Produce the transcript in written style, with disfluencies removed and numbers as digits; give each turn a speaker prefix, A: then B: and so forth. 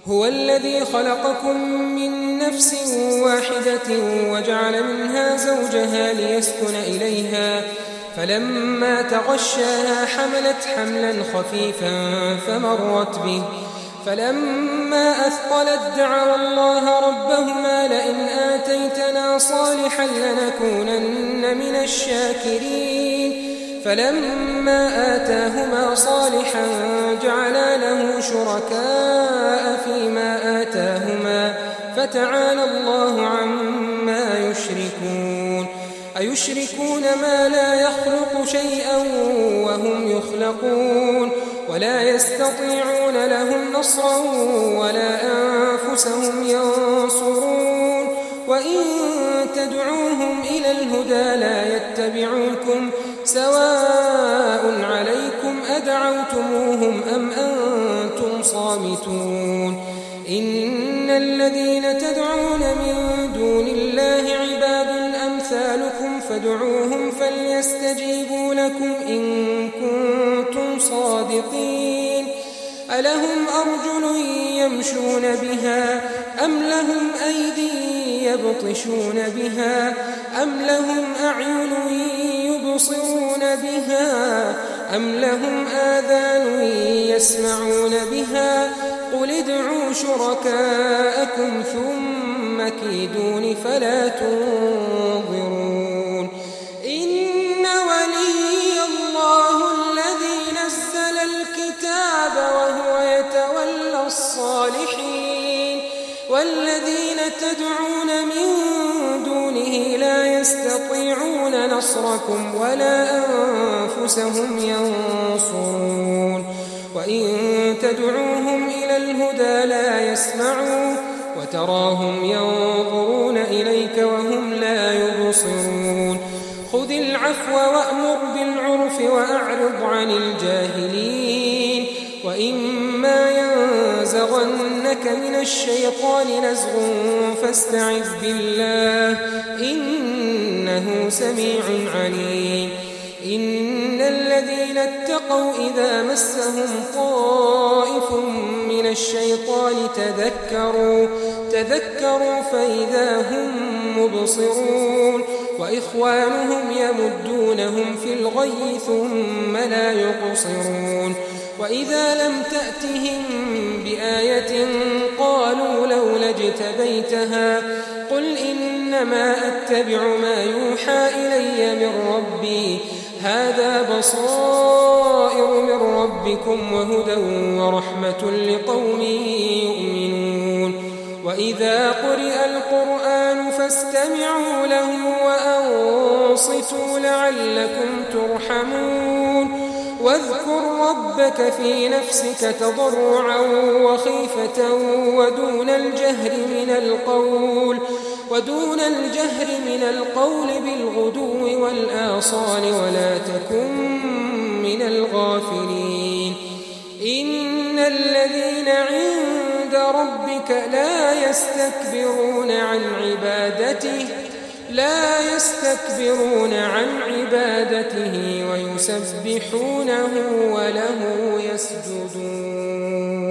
A: هو الذي خلقكم من نفس واحدة وجعل منها زوجها ليسكن إليها فلما تغشاها حملت حملا خفيفا فمرت به فلما أثقلت دعوا الله ربهما لئن آتيتنا صالحا لنكونن من الشاكرين فلما آتاهما صالحا جعلا له شركاء فيما آتاهما فتعالى الله عما يشركون أيشركون ما لا يخلق شيئا وهم يخلقون ولا يستطيعون لهم نصرا ولا أنفسهم ينصرون وإن تدعوهم إلى الهدى لا يتبعوكم سواء عليكم أدعوتموهم أم أنتم صامتون إن الذين تدعون من دون الله عباد أمثالكم فادعوهم فليستجيبوا لكم إن كنتم صادقين ألهم أرجل يمشون بها أم لهم أيدي يبطشون بها أم لهم أعين يبصرون بها أم لهم آذان يسمعون بها قل ادعوا شركاءكم ثم كيدون فلا تنظرون إن ولي الله الذي نزل الكتاب وهو يتولى الصالحين والذين تدعون من دونه لا يستطيعون نصركم ولا أنفسهم ينصرون وإن تدعوهم إلى الهدى لا يسمعون وتراهم ينظرون إليك وهم لا يبصرون خذ العفو وأمر بالعرف وأعرض عن الجاهلين وإما ينزغنك من الشيطان نزغ فاستعذ بالله إنه سميع عليم إن الذين اتقوا إذا مسهم طائف من الشيطان تذكروا فإذا هم مبصرون وإخوانهم يمدونهم في الغي ثم لا يقصرون وإذا لم تأتهم بآية قالوا لولا اجتبيتها قل إنما أتبع ما يوحى إلي من ربي هذا بصائر من ربكم وهدى ورحمة لقوم يؤمنون وإذا قرئ القرآن فاستمعوا له وأنصتوا لعلكم ترحمون واذكر ربك في نفسك تضرعا وخيفة ودون الجهر من القول بالغدو والآصال ولا تكن من الغافلين إن الذين عند ربك لا يستكبرون عن عبادته ويسبحونه وله يسجدون